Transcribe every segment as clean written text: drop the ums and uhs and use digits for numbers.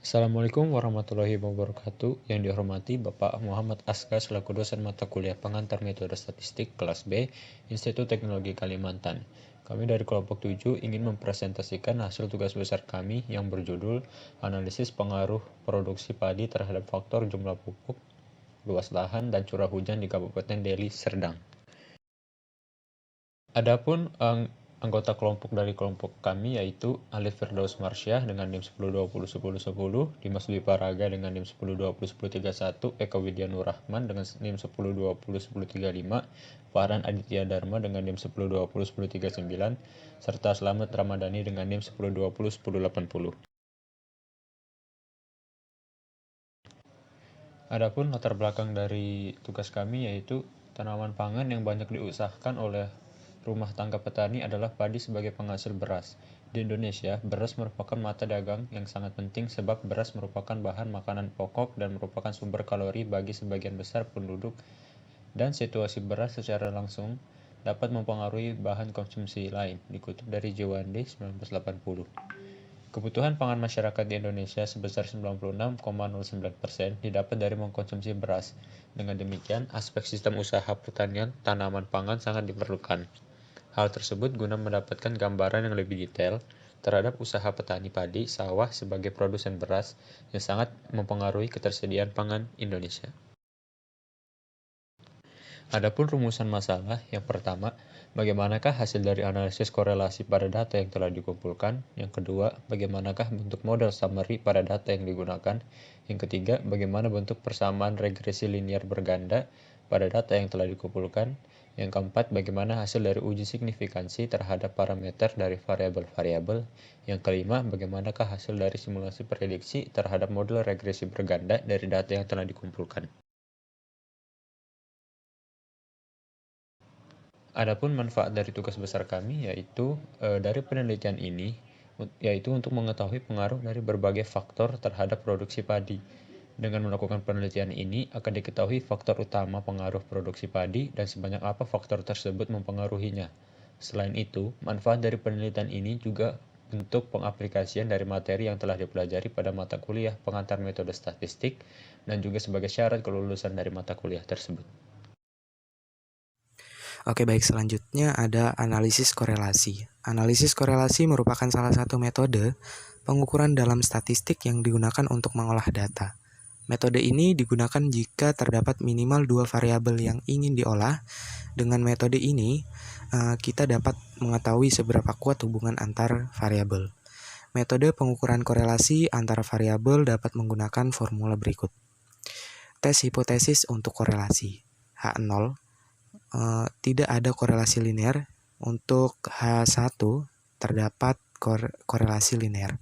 Assalamualaikum warahmatullahi wabarakatuh. Yang dihormati Bapak Muhammad Aska selaku dosen mata kuliah pengantar metode statistik kelas B, Institut Teknologi Kalimantan. Kami dari kelompok 7 ingin mempresentasikan hasil tugas besar kami yang berjudul Analisis Pengaruh Produksi Padi terhadap Faktor Jumlah Pupuk, Luas Lahan, dan Curah Hujan di Kabupaten Deli Serdang. Adapun anggota kelompok dari kelompok kami yaitu Alif Firdaus Marsyah dengan NIM 10201010, Dimas Dwi Paraga dengan NIM 10201031, Eka Widya Nur Rahman dengan NIM 10201035, Farhan Aditya Dharma dengan NIM 10201039, serta Slamet Ramadhani dengan NIM 10201080. Adapun latar belakang dari tugas kami yaitu tanaman pangan yang banyak diusahakan oleh rumah tangga petani adalah padi sebagai penghasil beras. Di Indonesia, beras merupakan mata dagang yang sangat penting sebab beras merupakan bahan makanan pokok dan merupakan sumber kalori bagi sebagian besar penduduk, dan situasi beras secara langsung dapat mempengaruhi bahan konsumsi lain, dikutip dari Jewande 1980. Kebutuhan pangan masyarakat di Indonesia sebesar 96,09% didapat dari mengkonsumsi beras. Dengan demikian, aspek sistem usaha pertanian tanaman pangan sangat diperlukan. Hal tersebut guna mendapatkan gambaran yang lebih detail terhadap usaha petani padi sawah sebagai produsen beras yang sangat mempengaruhi ketersediaan pangan Indonesia. Adapun rumusan masalah, yang pertama, bagaimanakah hasil dari analisis korelasi pada data yang telah dikumpulkan? Yang kedua, bagaimanakah bentuk model summary pada data yang digunakan? Yang ketiga, bagaimana bentuk persamaan regresi linear berganda pada data yang telah dikumpulkan? Yang keempat, bagaimana hasil dari uji signifikansi terhadap parameter dari variabel-variabel? Yang kelima, bagaimanakah hasil dari simulasi prediksi terhadap model regresi berganda dari data yang telah dikumpulkan? Adapun manfaat dari tugas besar kami yaitu dari penelitian ini yaitu untuk mengetahui pengaruh dari berbagai faktor terhadap produksi padi. Dengan melakukan penelitian ini akan diketahui faktor utama pengaruh produksi padi dan sebanyak apa faktor tersebut mempengaruhinya. Selain itu, manfaat dari penelitian ini juga bentuk pengaplikasian dari materi yang telah dipelajari pada mata kuliah pengantar metode statistik dan juga sebagai syarat kelulusan dari mata kuliah tersebut. Oke, baik, selanjutnya ada analisis korelasi. Analisis korelasi merupakan salah satu metode pengukuran dalam statistik yang digunakan untuk mengolah data. Metode ini digunakan jika terdapat minimal dua variabel yang ingin diolah. Dengan metode ini, kita dapat mengetahui seberapa kuat hubungan antar variabel. Metode pengukuran korelasi antar variabel dapat menggunakan formula berikut. Tes hipotesis untuk korelasi. H0 tidak ada korelasi linear. Untuk H1 terdapat korelasi linear.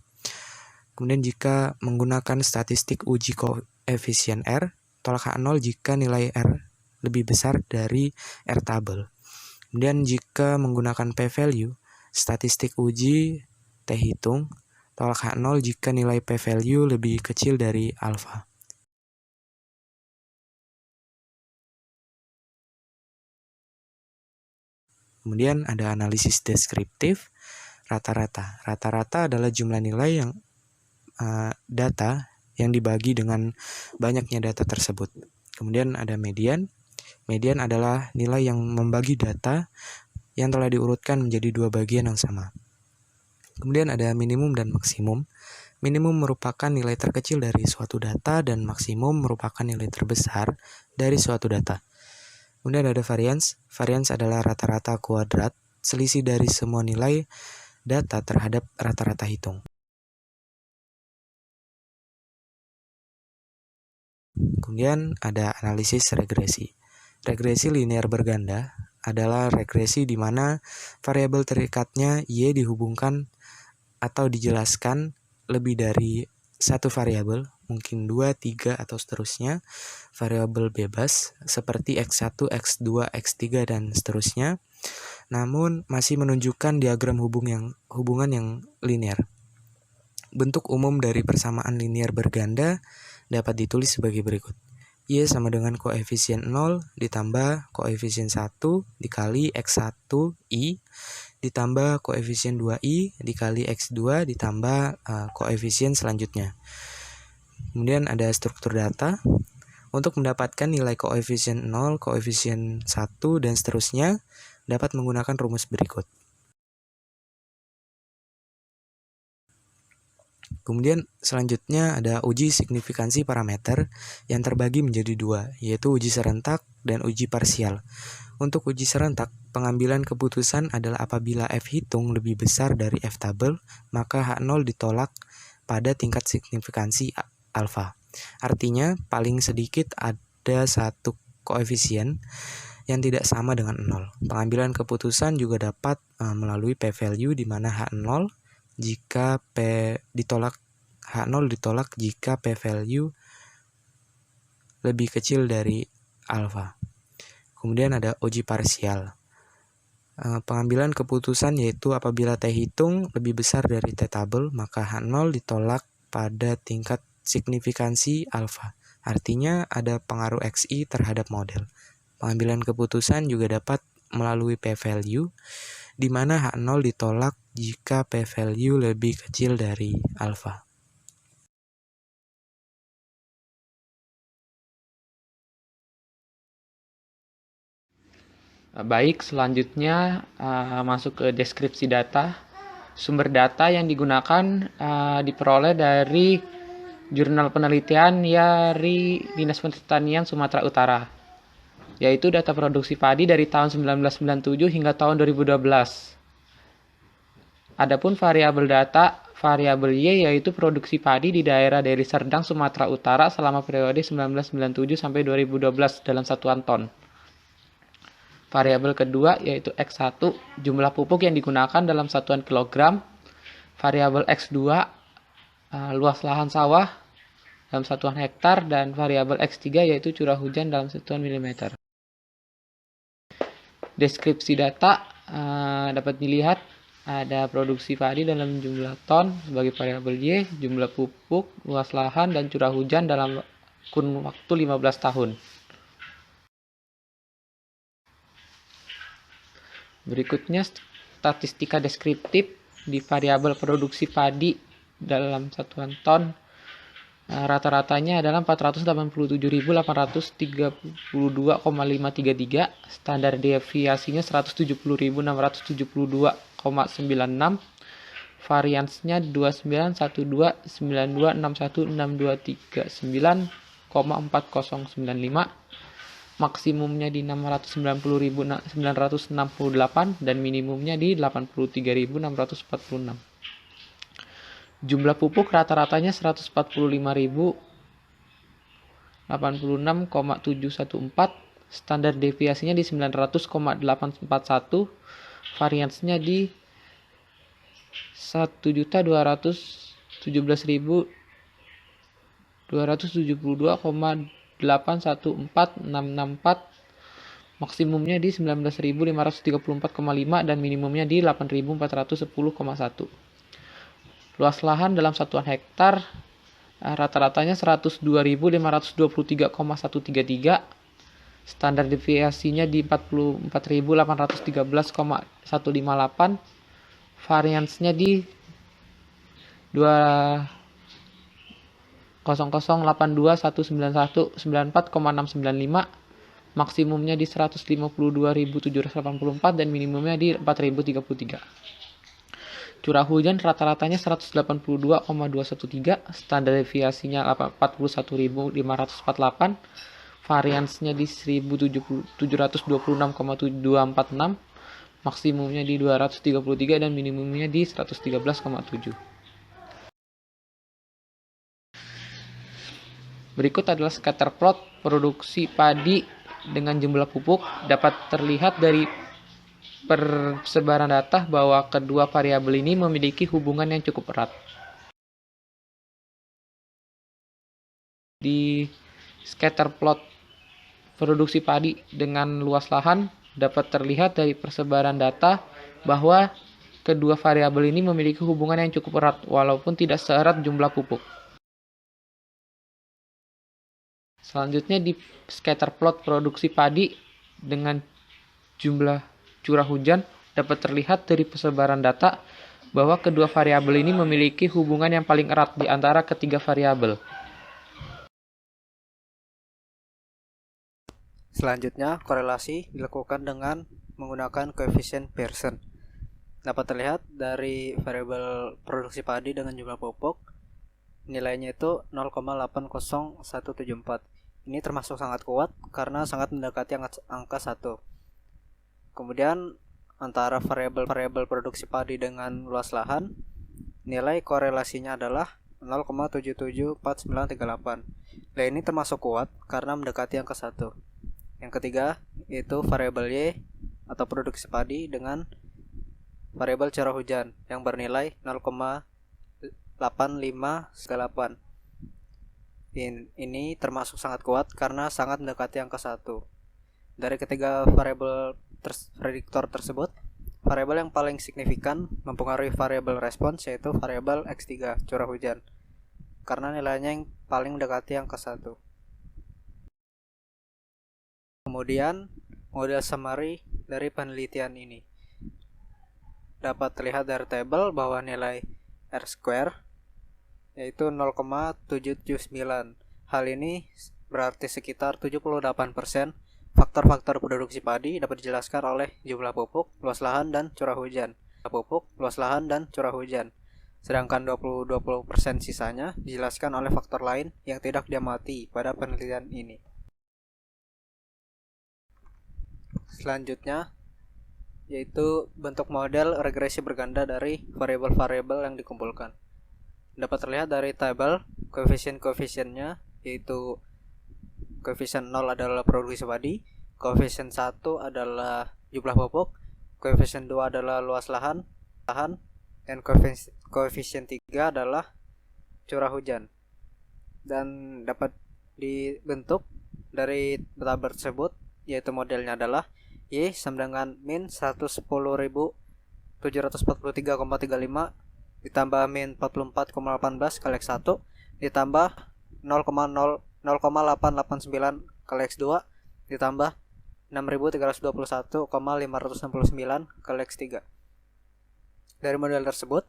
Kemudian jika menggunakan statistik uji koefisien R, tolak H0 jika nilai R lebih besar dari R tabel. Kemudian jika menggunakan p-value, statistik uji T hitung, tolak H0 jika nilai p-value lebih kecil dari alfa. Kemudian ada analisis deskriptif rata-rata. Rata-rata adalah jumlah nilai yang data yang dibagi dengan banyaknya data tersebut. Kemudian ada median. Median adalah nilai yang membagi data yang telah diurutkan menjadi dua bagian yang sama. Kemudian ada minimum dan maksimum. Minimum merupakan nilai terkecil dari suatu data dan maksimum merupakan nilai terbesar dari suatu data. Kemudian ada variance. Variance adalah rata-rata kuadrat, selisih dari semua nilai data terhadap rata-rata hitung. Kemudian ada analisis regresi. Regresi linear berganda adalah regresi di mana variabel terikatnya Y dihubungkan atau dijelaskan lebih dari satu variabel, mungkin 2, 3, atau seterusnya, variabel bebas seperti X1, X2, X3, dan seterusnya, namun masih menunjukkan diagram hubungan yang linear. Bentuk umum dari persamaan linear berganda dapat ditulis sebagai berikut. Y sama dengan koefisien 0 ditambah koefisien 1 dikali X1I ditambah koefisien 2i dikali X2 ditambah koefisien selanjutnya. Kemudian ada struktur data. Untuk mendapatkan nilai koefisien 0, koefisien 1, dan seterusnya, dapat menggunakan rumus berikut. Kemudian selanjutnya ada uji signifikansi parameter yang terbagi menjadi dua, yaitu uji serentak dan uji parsial. Untuk uji serentak, pengambilan keputusan adalah apabila F hitung lebih besar dari F tabel, maka H0 ditolak pada tingkat signifikansi alfa. Artinya, paling sedikit ada satu koefisien yang tidak sama dengan 0. Pengambilan keputusan juga dapat melalui p-value di mana H0 jika H0 ditolak jika p-value lebih kecil dari alfa. Kemudian ada uji parsial. Pengambilan keputusan yaitu apabila T hitung lebih besar dari T tabel, maka H0 ditolak pada tingkat signifikansi alfa. Artinya ada pengaruh XI terhadap model. Pengambilan keputusan juga dapat melalui p-value, di mana H0 ditolak jika p-value lebih kecil dari alfa. Baik, selanjutnya masuk ke deskripsi data. Sumber data yang digunakan diperoleh dari Jurnal Penelitian dari Dinas Pertanian Sumatera Utara, yaitu data produksi padi dari tahun 1997 hingga tahun 2012. Adapun variabel data, variabel Y yaitu produksi padi di daerah Deli Serdang, Sumatera Utara selama periode 1997 sampai 2012 dalam satuan ton. Variabel kedua yaitu X1, jumlah pupuk yang digunakan dalam satuan kilogram. Variabel X2, luas lahan sawah dalam satuan hektar, dan variabel X3 yaitu curah hujan dalam satuan milimeter. Deskripsi data dapat dilihat ada produksi padi dalam jumlah ton sebagai variabel Y, jumlah pupuk, luas lahan, dan curah hujan dalam kurun waktu 15 tahun. Berikutnya statistika deskriptif di variabel produksi padi dalam satuan ton. Rata-ratanya adalah 487.832,533, standar deviasinya 170.672,96, variansnya 29,1261623,9,4095, maksimumnya di 690.968 dan minimumnya di 83.646. Jumlah pupuk rata-ratanya 145.086,714, standar deviasinya di 900,841, variansnya di 1.272.814,664, maksimumnya di 19.534,5 dan minimumnya di 8.410,1. Luas lahan dalam satuan hektar rata-ratanya 102.523,133, standar deviasinya di 44.813,158, variansnya di 20082.191.94,695, maksimumnya di 152.784 dan minimumnya di 4.033. Curah hujan rata-ratanya 182,213, standar deviasinya 41.548, variansnya di 1.726,246, maksimumnya di 233 dan minimumnya di 113,7. Berikut adalah scatter plot produksi padi dengan jumlah pupuk. Dapat terlihat dari persebaran data bahwa kedua variabel ini memiliki hubungan yang cukup erat. Di scatter plot produksi padi dengan luas lahan dapat terlihat dari persebaran data bahwa kedua variabel ini memiliki hubungan yang cukup erat walaupun tidak seerat jumlah pupuk. Selanjutnya di scatter plot produksi padi dengan jumlah curah hujan dapat terlihat dari persebaran data bahwa kedua variabel ini memiliki hubungan yang paling erat di antara ketiga variabel. Selanjutnya, korelasi dilakukan dengan menggunakan koefisien Pearson. Dapat terlihat dari variabel produksi padi dengan jumlah pupuk, nilainya itu 0,80174. Ini termasuk sangat kuat karena sangat mendekati angka 1. Kemudian antara variabel produksi padi dengan luas lahan, nilai korelasinya adalah 0,774938. Nilai ini termasuk kuat karena mendekati angka 1. Yang ketiga yaitu variabel Y atau produksi padi dengan variabel curah hujan yang bernilai 0,8598. Ini termasuk sangat kuat karena sangat mendekati angka 1. Dari ketiga variabel prediktor tersebut, variabel yang paling signifikan mempengaruhi variabel respons yaitu variabel X3 curah hujan karena nilainya yang paling mendekati angka 1. Kemudian model summary dari penelitian ini dapat terlihat dari tabel bahwa nilai R² yaitu 0,779. Hal ini berarti sekitar 78% faktor-faktor produksi padi dapat dijelaskan oleh jumlah pupuk, luas lahan, dan curah hujan. Sedangkan 20% sisanya dijelaskan oleh faktor lain yang tidak diamati pada penelitian ini. Selanjutnya yaitu bentuk model regresi berganda dari variabel-variabel yang dikumpulkan. Dapat terlihat dari tabel koefisien-koefisiennya, yaitu koefisien 0 adalah produksi padi, koefisien 1 adalah jumlah pupuk, koefisien 2 adalah luas lahan, dan koefisien 3 adalah curah hujan. Dan dapat dibentuk dari tabel tersebut, yaitu modelnya adalah Y sama dengan min 110.743,35 ditambah min 44,18 kali X1 ditambah 0,889 kali X2 ditambah 6.321,569 kali X3. Dari model tersebut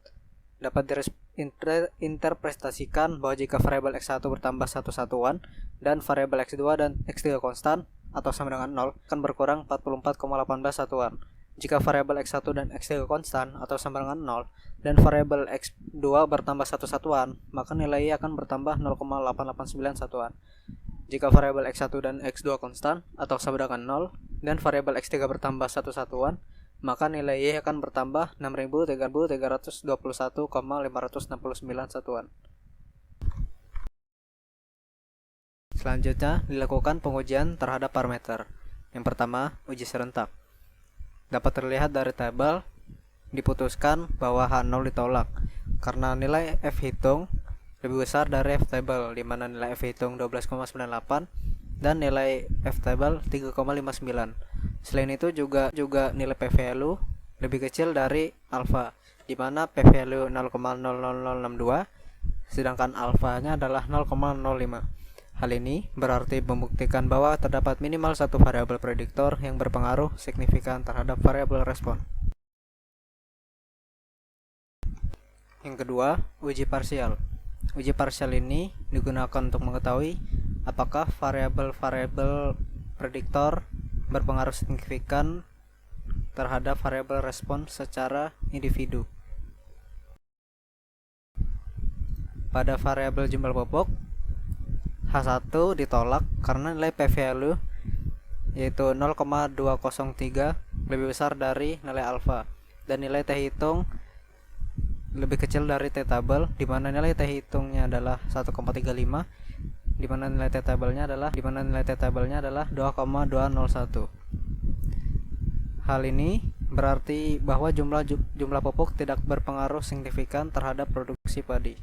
dapat diinterpretasikan bahwa jika variabel X1 bertambah 1 satuan dan variabel X2 dan X3 konstan atau sama dengan 0 akan berkurang 44,18 satuan. Jika variabel X1 dan X3 konstan atau sama dengan 0 dan variabel X2 bertambah 1 satuan, maka nilainya akan bertambah 0,889 satuan. Jika variabel X1 dan X2 konstan atau sama dengan 0 dan variabel X3 bertambah 1 satuan, maka nilai Y akan bertambah 6.321,569 satuan. Selanjutnya dilakukan pengujian terhadap parameter. Yang pertama, uji serentak. Dapat terlihat dari tabel diputuskan bahwa H0 ditolak karena nilai F hitung lebih besar dari F table, di mana nilai F hitung 12,98 dan nilai F table 3,59. Selain itu juga nilai P value lebih kecil dari alpha, di mana P value 0,00062 sedangkan alfanya adalah 0,05. Hal ini berarti membuktikan bahwa terdapat minimal satu variabel prediktor yang berpengaruh signifikan terhadap variabel respon. Yang kedua, uji parsial. Uji parsial ini digunakan untuk mengetahui apakah variabel-variabel prediktor berpengaruh signifikan terhadap variabel respon secara individu. Pada variabel jumlah pupuk, H1 ditolak karena nilai P value yaitu 0,203 lebih besar dari nilai alfa dan nilai T hitung lebih kecil dari T tabel, di mana nilai T hitungnya adalah 1,35, di mana nilai T tabelnya adalah 2,201. Hal ini berarti bahwa jumlah pupuk tidak berpengaruh signifikan terhadap produksi padi.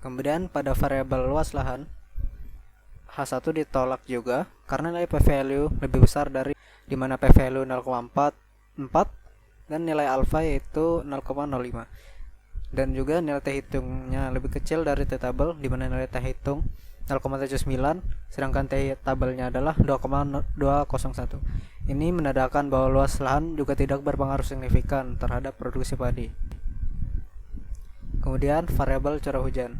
Kemudian pada variabel luas lahan, H1 ditolak juga karena nilai P value lebih besar dari, di mana P value 0,44 dan nilai alfa yaitu 0,05. Dan juga nilai T hitungnya lebih kecil dari T tabel, di mana nilai T hitung 0,79 sedangkan T tabelnya adalah 2,201. Ini menandakan bahwa luas lahan juga tidak berpengaruh signifikan terhadap produksi padi. Kemudian variabel curah hujan.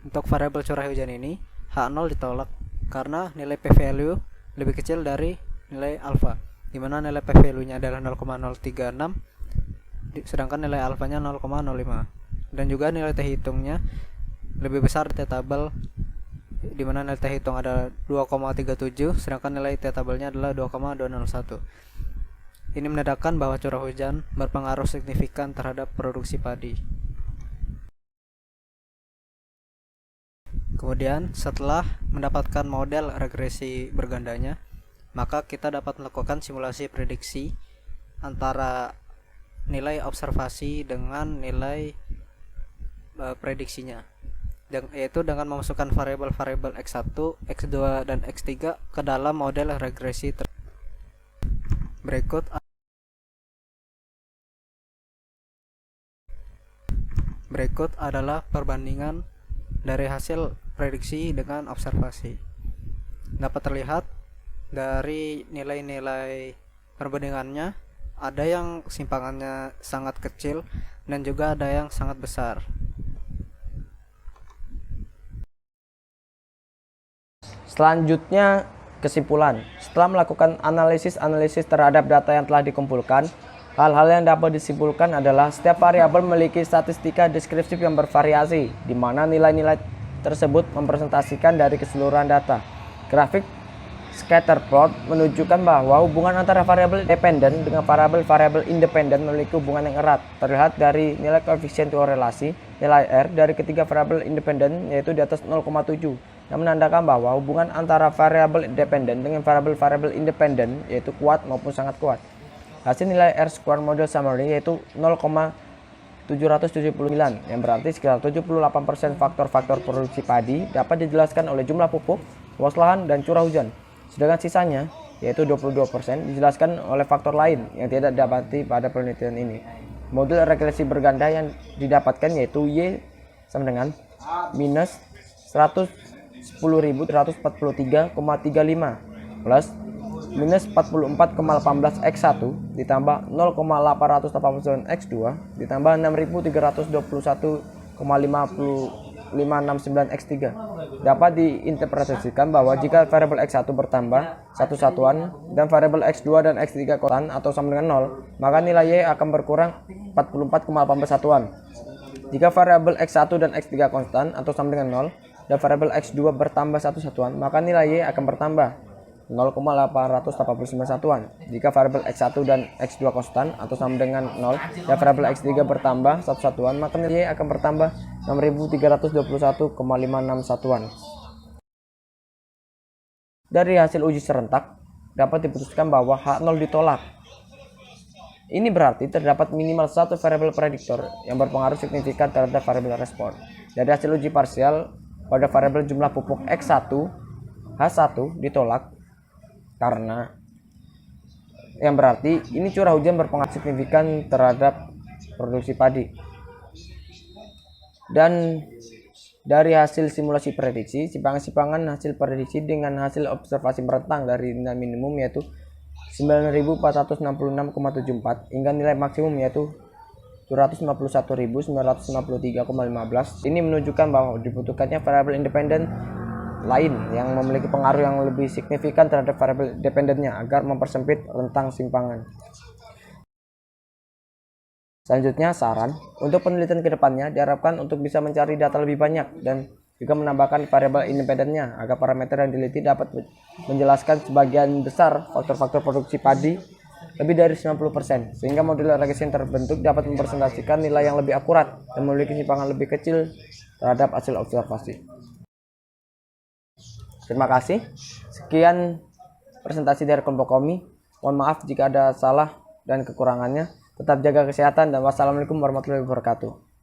Untuk variabel curah hujan ini H0 ditolak karena nilai p-value lebih kecil dari nilai alfa, di mana nilai p-value-nya adalah 0,036 sedangkan nilai alfanya 0,05, dan juga nilai t hitungnya lebih besar t tabel, di mana nilai t hitung adalah 2,37 sedangkan nilai t tabelnya adalah 2,201. Ini menandakan bahwa curah hujan berpengaruh signifikan terhadap produksi padi. Kemudian setelah mendapatkan model regresi bergandanya, maka kita dapat melakukan simulasi prediksi antara nilai observasi dengan nilai prediksinya, yaitu dengan memasukkan variabel-variabel X1, X2, dan X3 ke dalam model regresi Berikut adalah perbandingan dari hasil prediksi dengan observasi. Dapat terlihat dari nilai-nilai perbandingannya, ada yang simpangannya sangat kecil dan juga ada yang sangat besar. Selanjutnya, kesimpulan. Setelah melakukan analisis terhadap data yang telah dikumpulkan, hal-hal yang dapat disimpulkan adalah setiap variabel memiliki statistika deskriptif yang bervariasi, di mana nilai-nilai tersebut mempresentasikan dari keseluruhan data. Grafik scatter plot menunjukkan bahwa hubungan antara variabel dependen dengan variabel independen memiliki hubungan yang erat. Terlihat dari nilai koefisien korelasi, nilai R dari ketiga variabel independen yaitu di atas 0,7, yang menandakan bahwa hubungan antara variabel dependen dengan variabel independen yaitu kuat maupun sangat kuat. Hasil nilai R square model summary yaitu 0,779, yang berarti sekitar 78% faktor-faktor produksi padi dapat dijelaskan oleh jumlah pupuk, luas lahan, dan curah hujan. Sedangkan sisanya, yaitu 22%, dijelaskan oleh faktor lain yang tidak didapati pada penelitian ini. Model regresi berganda yang didapatkan yaitu Y sama dengan minus 110.143,35 plus minus 44,18 X1 ditambah 0,889 X2 ditambah 6.321,569 X3 dapat diinterpretasikan bahwa jika variabel X1 bertambah satu satuan dan variabel X2 dan X3 konstan atau sama dengan 0, maka nilai Y akan berkurang 44,18 satuan. Jika variabel X1 dan X3 konstan atau sama dengan 0 dan variabel X2 bertambah satu satuan, maka nilai Y akan bertambah 0,889 satuan. Jika variabel X1 dan X2 konstan atau sama dengan 0 dan variabel X3 bertambah satu satuan, maka nilai Y akan bertambah 6.321,56 satuan. Dari hasil uji serentak dapat diputuskan bahwa H0 ditolak. Ini berarti terdapat minimal satu variabel prediktor yang berpengaruh signifikan terhadap variabel respon. Dari hasil uji parsial pada variabel jumlah pupuk X1, H1 ditolak karena yang berarti ini curah hujan berpengaruh signifikan terhadap produksi padi. Dan dari hasil simulasi prediksi, simpangan hasil prediksi dengan hasil observasi merentang dari nilai minimum yaitu 9.466,74 hingga nilai maksimum yaitu 251.953,15. Ini menunjukkan bahwa dibutuhkannya variabel independen lain yang memiliki pengaruh yang lebih signifikan terhadap variabel dependennya agar mempersempit rentang simpangan. Selanjutnya, saran untuk penelitian ke depannya diharapkan untuk bisa mencari data lebih banyak dan juga menambahkan variabel independennya agar parameter yang diteliti dapat menjelaskan sebagian besar faktor-faktor produksi padi lebih dari 90%, sehingga model regresi yang terbentuk dapat mempresentasikan nilai yang lebih akurat dan memiliki simpangan lebih kecil terhadap hasil observasi. Terima kasih. Sekian presentasi dari kelompok kami. Mohon maaf jika ada salah dan kekurangannya. Tetap jaga kesehatan dan wassalamualaikum warahmatullahi wabarakatuh.